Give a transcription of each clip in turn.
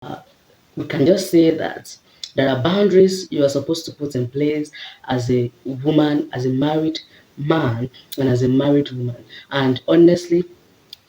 We can just say that there are boundaries you are supposed to put in place as a woman, as a married man, and as a married woman. And honestly,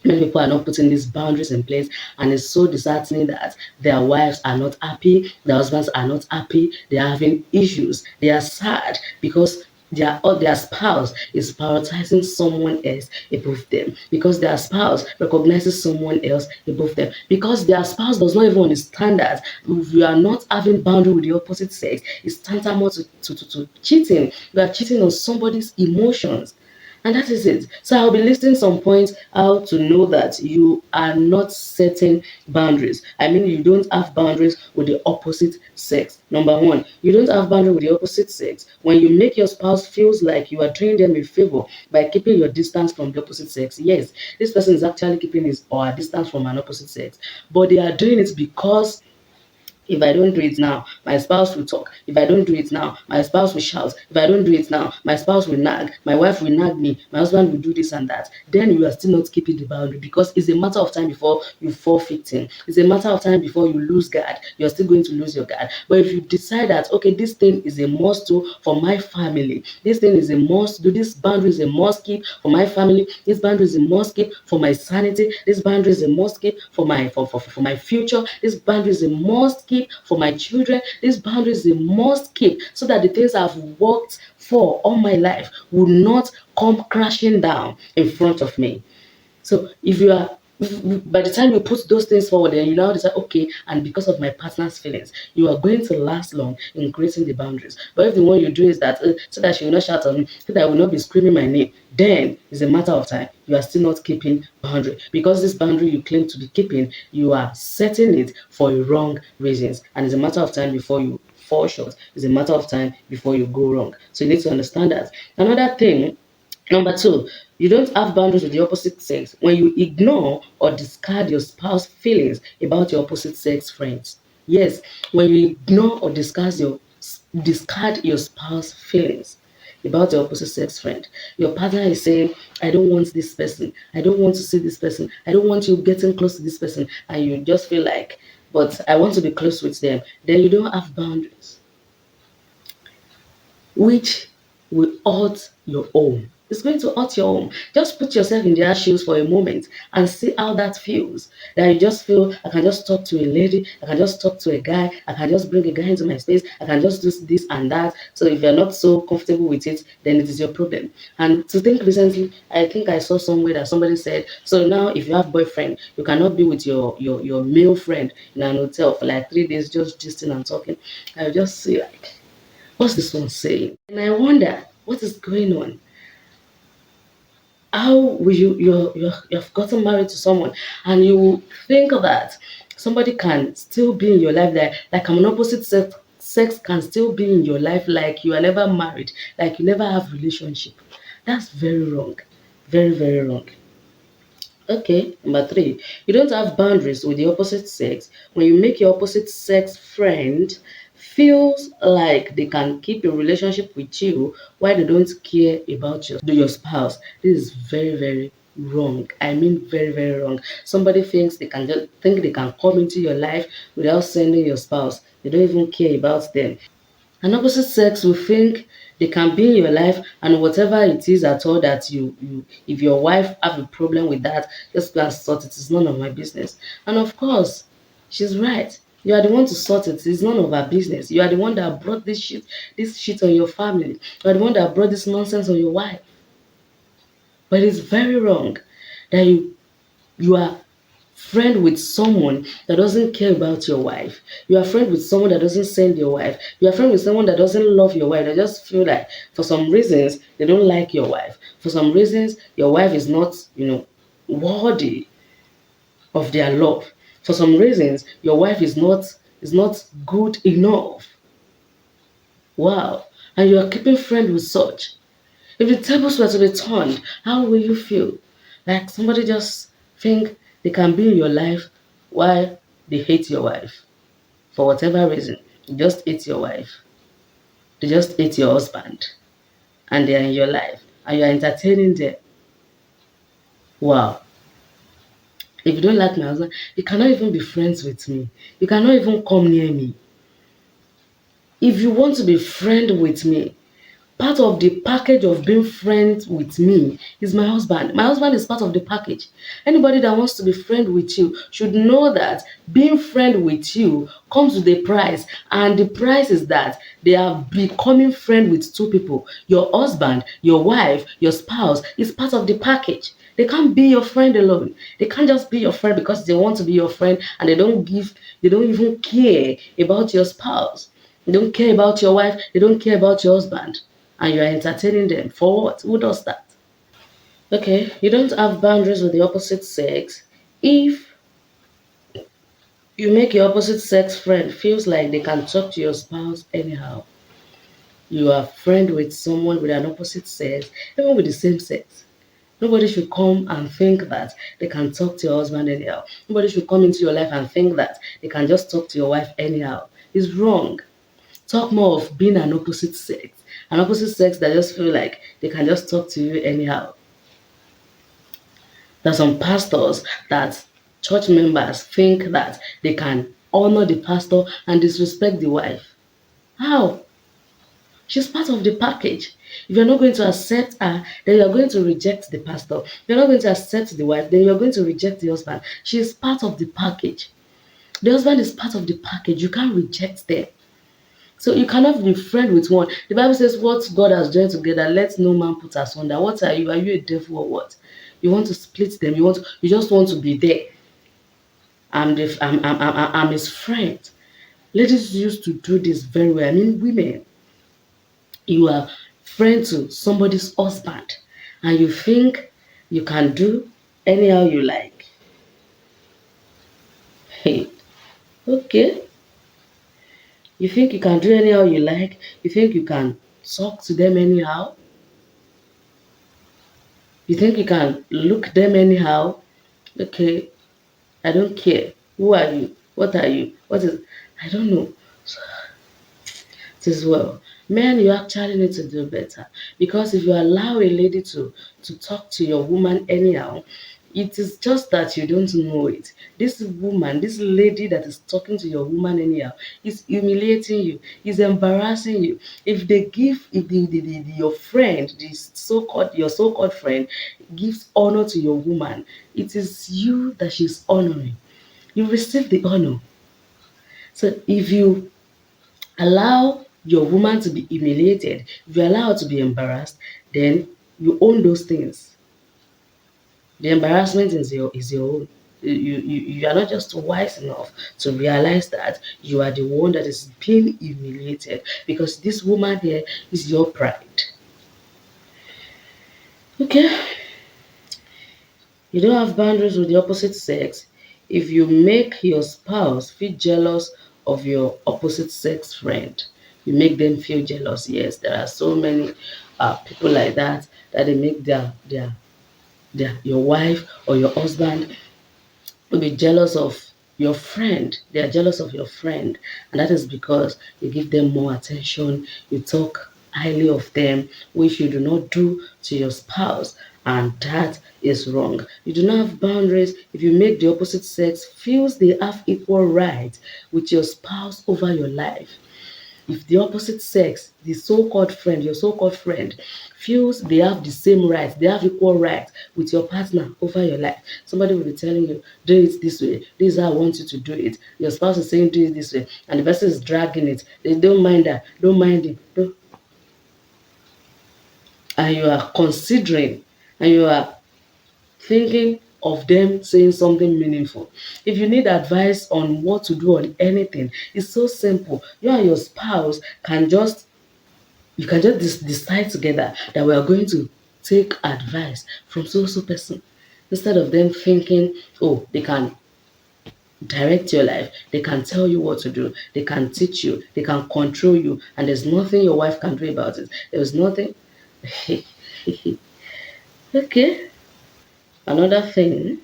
many people are not putting these boundaries in place, and it's so disheartening that their wives are not happy, their husbands are not happy, they are having issues, they are sad because their spouse is prioritizing someone else above them, because their spouse recognizes someone else above them, because their spouse does not even understand that if you are not having boundary with the opposite sex, it's tantamount to cheating. You are cheating on somebody's emotions. And that is it. So I'll be listing some points how to know that you are not setting boundaries. I mean, you don't have boundaries with the opposite sex. Number one, you don't have boundary with the opposite sex when you make your spouse feels like you are doing them a favor by keeping your distance from the opposite sex. Yes, this person is actually keeping his or her distance from an opposite sex, but they are doing it because if I don't do it now, my spouse will talk. If I don't do it now, my spouse will shout. If I don't do it now, my spouse will nag. My wife will nag me. My husband will do this and that. Then you are still not keeping the boundary because it's a matter of time before you fall victim. It's a matter of time before you lose guard. You're still going to lose your guard. But if you decide that, okay, this thing is a must do for my family, this thing is a must do, this boundary is a must keep for my family, this boundary is a must keep for my sanity, this boundary is a must keep for my future, this boundary is a must keep for my children, this boundary is a must keep so that the things I've worked for all my life will not come crashing down in front of me. So if you are by the time you put those things forward and you now decide, okay, and because of my partner's feelings, you are going to last long in creating the boundaries. But if the one you do is that so that she will not shout on me, so that I will not be screaming my name, then it's a matter of time. You are still not keeping boundary because this boundary you claim to be keeping, you are setting it for a wrong reasons, and it's a matter of time before you fall short. It's a matter of time before you go wrong. So you need to understand that. Another thing. Number two, you don't have boundaries with the opposite sex when you ignore or discard your spouse's feelings about your opposite sex friends. Yes, when you ignore or discard your spouse's feelings about your opposite sex friend. Your partner is saying, I don't want this person. I don't want to see this person. I don't want you getting close to this person. And you just feel like, but I want to be close with them. Then you don't have boundaries which will hurt your home. It's going to hurt your home. Just put yourself in their shoes for a moment and see how that feels. That you just feel, I can just talk to a lady, I can just talk to a guy, I can just bring a guy into my space, I can just do this and that. So if you're not so comfortable with it, then it is your problem. And to think recently, I think I saw somewhere that somebody said, so now if you have boyfriend, you cannot be with your male friend in an hotel for like 3 days just gisting and talking. I just see like, what's this one saying? And I wonder what is going on. How will you've gotten married to someone and you think that somebody can still be in your life like an opposite sex can still be in your life like you are never married, like you never have relationship. That's very wrong. Very, very wrong. Okay, number three, you don't have boundaries with the opposite sex when you make your opposite sex friend feels like they can keep a relationship with you while they don't care about your spouse. This is very, very wrong. I mean very, very wrong. Somebody thinks they can just think they can come into your life without sending your spouse. They don't even care about them. An opposite sex will think they can be in your life and whatever it is at all that you if your wife have a problem with that, just go and sort it. It's none of my business. And of course, she's right. You are the one to sort it. It's none of our business. You are the one that brought this shit on your family. You are the one that brought this nonsense on your wife. But it's very wrong that you are friend with someone that doesn't care about your wife. You are friend with someone that doesn't send your wife. You are friend with someone that doesn't love your wife. They just feel like for some reasons they don't like your wife. For some reasons your wife is not, worthy of their love. For some reasons your wife is not good enough. Wow. And you are keeping friend with such. If the tables were to be turned, how will you feel? Like somebody just think they can be in your life while they hate your wife. For whatever reason, they just hate your wife. They just hate your husband. And they are in your life. And you are entertaining them. Wow. If you don't like my husband, you cannot even be friends with me. You cannot even come near me. If you want to be friend with me, part of the package of being friends with me is my husband. My husband is part of the package. Anybody that wants to be friend with you should know that being friend with you comes with a price, and the price is that they are becoming friend with two people. Your husband, your wife, your spouse is part of the package. They can't be your friend alone. They can't just be your friend because they want to be your friend and they don't even care about your spouse. They don't care about your wife. They don't care about your husband. And you are entertaining them. For what? Who does that? Okay, you don't have boundaries with the opposite sex if you make your opposite sex friend feels like they can talk to your spouse anyhow. You are friend with someone with an opposite sex, even with the same sex. Nobody should come and think that they can talk to your husband anyhow. Nobody should come into your life and think that they can just talk to your wife anyhow. It's wrong. Talk more of being an opposite sex. An opposite sex that just feel like they can just talk to you anyhow. There's some pastors that church members think that they can honor the pastor and disrespect the wife. How? She's part of the package. If you're not going to accept her, then you're going to reject the pastor. If you're not going to accept the wife, then you're going to reject the husband. She is part of the package. The husband is part of the package. You can't reject them. So you cannot be friend with one. The Bible says, what God has joined together, let no man put asunder. What are you? Are you a devil or what? You want to split them. You just want to be there. I'm his friend. Ladies used to do this very well. I mean, women, you are friend to somebody's husband, and you think you can do anyhow you like. Hey, okay. You think you can do anyhow you like. You think you can talk to them anyhow. You think you can look them anyhow. Okay, I don't care. Who are you? What are you? What is? I don't know. As well. Men, you actually need to do better, because if you allow a lady to talk to your woman anyhow, it is just that you don't know it. This woman, this lady that is talking to your woman anyhow, is humiliating you, is embarrassing you. If your friend, this so-called your so-called friend, gives honor to your woman, it is you that she's honoring. You receive the honor. So if you allow your woman to be humiliated, if you allow her to be embarrassed, then you own those things. The embarrassment is your own. You are not just wise enough to realize that you are the one that is being humiliated, because this woman here is your pride. Okay, you don't have boundaries with the opposite sex if you make your spouse feel jealous of your opposite sex friend. You make them feel jealous. Yes, there are so many people like that, that they make their your wife or your husband will be jealous of your friend. They are jealous of your friend, and that is because you give them more attention, you talk highly of them, which you do not do to your spouse, and that is wrong. You do not have boundaries if you make the opposite sex feels they have equal rights with your spouse over your life. If the opposite sex, the so-called friend, your so-called friend, feels they have the same rights, they have equal rights with your partner over your life, somebody will be telling you, do it this way, this is how I want you to do it. Your spouse is saying, do it this way, and the person is dragging it. They don't mind that, don't mind it. Don't. And you are considering, and you are thinking of them saying something meaningful. If you need advice on what to do on anything, it's so simple. You and your spouse can just you can just decide together that we are going to take advice from so person, instead of them thinking, oh, they can direct your life, they can tell you what to do, they can teach you, they can control you, and there's nothing your wife can do about it. There's nothing. Okay, another thing.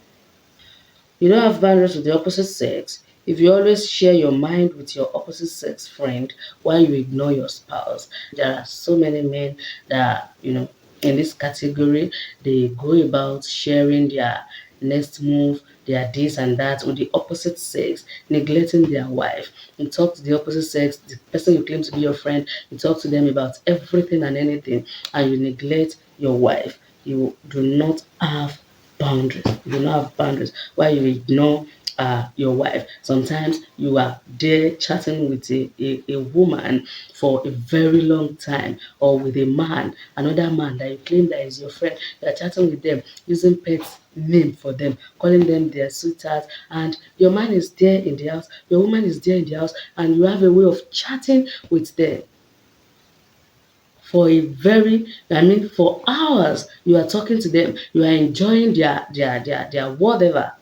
You don't have boundaries with the opposite sex if you always share your mind with your opposite sex friend while you ignore your spouse. There are so many men that, in this category, they go about sharing their next move, they are this and that, with the opposite sex neglecting their wife. You talk to the opposite sex, the person you claim to be your friend, you talk to them about everything and anything, and you neglect your wife. You do not have boundaries. You do not have boundaries. Why you ignore your wife? Sometimes you are there chatting with a woman for a very long time, or with a man, another man that you claim that is your friend. You are chatting with them, using pet name for them, calling them their sweetheart, and your man is there in the house, your woman is there in the house, and you have a way of chatting with them for a very, I mean, for hours. You are talking to them, you are enjoying their whatever.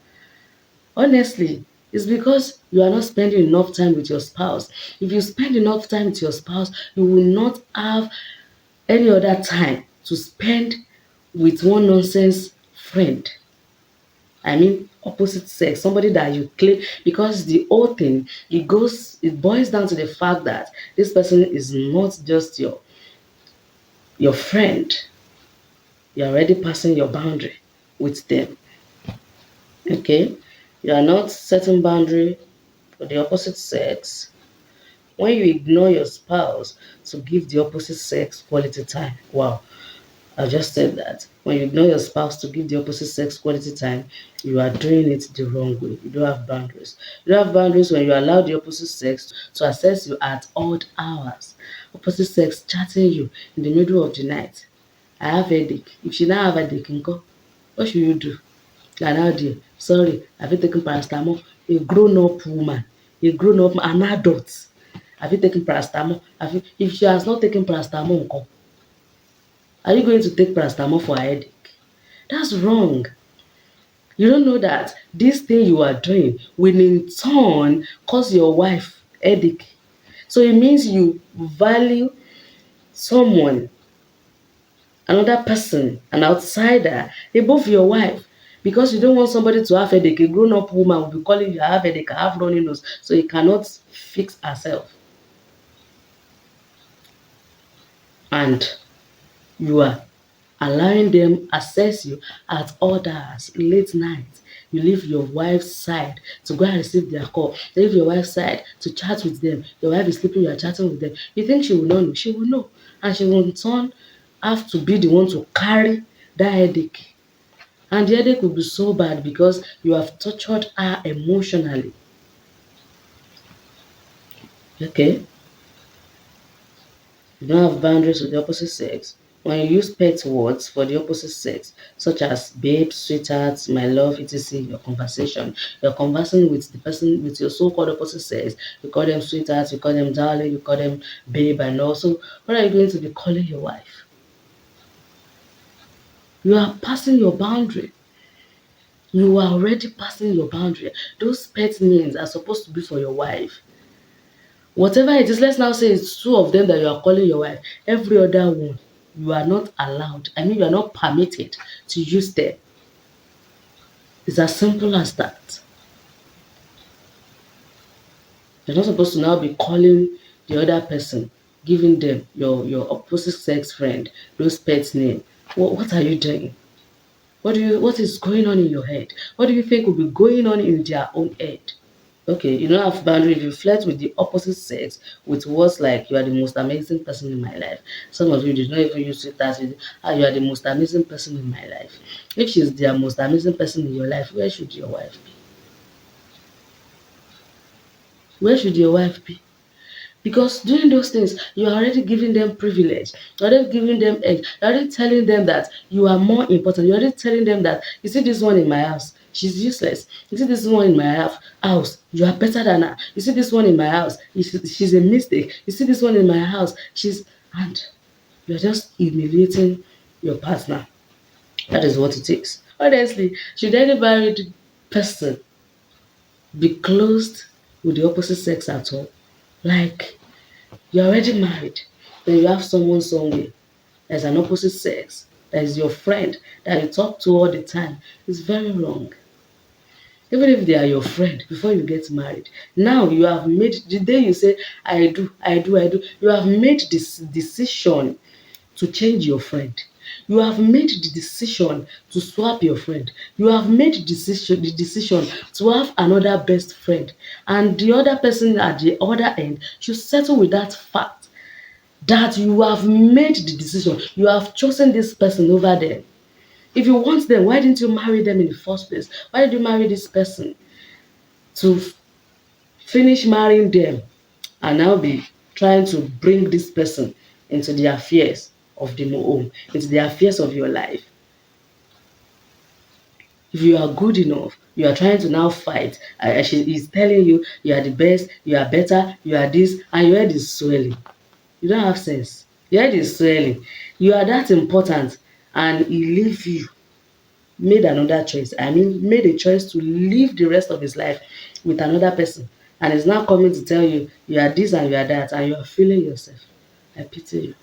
Honestly, it's because you are not spending enough time with your spouse. If you spend enough time with your spouse, you will not have any other time to spend with one nonsense friend. I mean, opposite sex, somebody that you claim, because the whole thing, it boils down to the fact that this person is not just your friend. You're already passing your boundary with them. Okay? You are not setting boundary for the opposite sex. When you ignore your spouse to give the opposite sex quality time, wow, I just said that. When you ignore your spouse to give the opposite sex quality time, you are doing it the wrong way. You don't have boundaries. You don't have boundaries when you allow the opposite sex to access you at odd hours. Opposite sex chatting you in the middle of the night. I have headache. If she now have headache, what should you do? You are now there. Sorry, have you taken paracetamol? A grown-up woman, a grown-up, an adult. Have you taken paracetamol? If she has not taken paracetamol, are you going to take paracetamol for a headache? That's wrong. You don't know that this thing you are doing will in turn cause your wife headache. So it means you value someone, another person, an outsider, above your wife. Because you don't want somebody to have headache, a grown-up woman will be calling you, I have headache, I have running nose, so you cannot fix herself. And you are allowing them access you at others late night. You leave your wife's side to go and receive their call. You leave your wife's side to chat with them. Your wife is sleeping, you are chatting with them. You think she will not know? She will know. And she will in turn have to be the one to carry that headache. And the headache will be so bad because you have tortured her emotionally. Okay? You don't have boundaries with the opposite sex. When you use pet words for the opposite sex, such as babe, sweetheart, my love, etc., your conversation, you're conversing with the person, with your so-called opposite sex. You call them sweetheart, you call them darling, you call them babe, and also, what are you going to be calling your wife? You are passing your boundary. You are already passing your boundary. Those pet names are supposed to be for your wife. Whatever it is, let's now say it's two of them that you are calling your wife. Every other one, you are not allowed. I mean, you are not permitted to use them. It's as simple as that. You're not supposed to now be calling the other person, giving them your opposite sex friend those pet name. What are you doing? What is going on in your head? What do you think will be going on in their own head? Okay, you don't have boundary. If you flirt with the opposite sex with words like you are the most amazing person in my life. Some of you did not even use it as you are the most amazing person in my life. If she's the most amazing person in your life, where should your wife be? Where should your wife be? Because doing those things, you are already giving them privilege. You're already giving them edge. You're already telling them that you are more important. You're already telling them that, you see this one in my house, she's useless. You see this one in my house, you are better than her. You see this one in my house, she's a mistake. You see this one in my house, and you're just humiliating your partner. That is what it is. Honestly, should any married person be closed with the opposite sex at all? Like, you're already married, then you have someone somewhere that's an opposite sex, that is your friend, that you talk to all the time. It's very wrong. Even if they are your friend before you get married, now you have made the day you say, I do, you have made this decision to change your friend. You have made the decision to swap your friend. You have made the decision to have another best friend. And the other person at the other end should settle with that fact that you have made the decision. You have chosen this person over them. If you want them, why didn't you marry them in the first place? Why did you marry this person to finish marrying them and now be trying to bring this person into the affairs of the home, into the affairs of your life? If you are good enough, you are trying to now fight. She is telling you you are the best, you are better, you are this, and your head is swelling. You don't have sense. Your head is swelling. You are that important, and he leave you, made another choice. I mean, made a choice to live the rest of his life with another person, and is now coming to tell you you are this and you are that, and you are feeling yourself. I pity you.